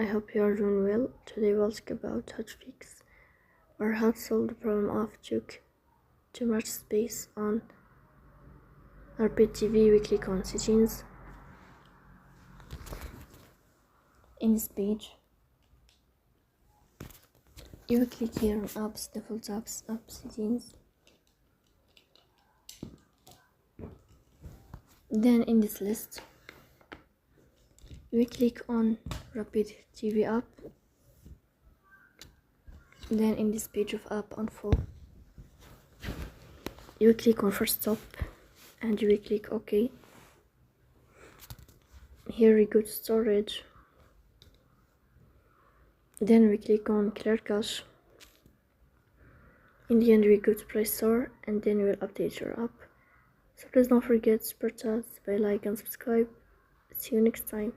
I hope you are doing well. Today we'll talk about how to fix or how to solve the problem of too much space on our TV. We click on settings. In this page, you will click here on apps, default apps, app settings. Then in this list, we click on Rapid TV app. Then in this page of app info, you click on first stop and you will click OK. Here we go to storage. Then we click on clear cache. In the end, we go to Play Store and then we'll update your app. So please don't forget to support us by like and subscribe. See you next time.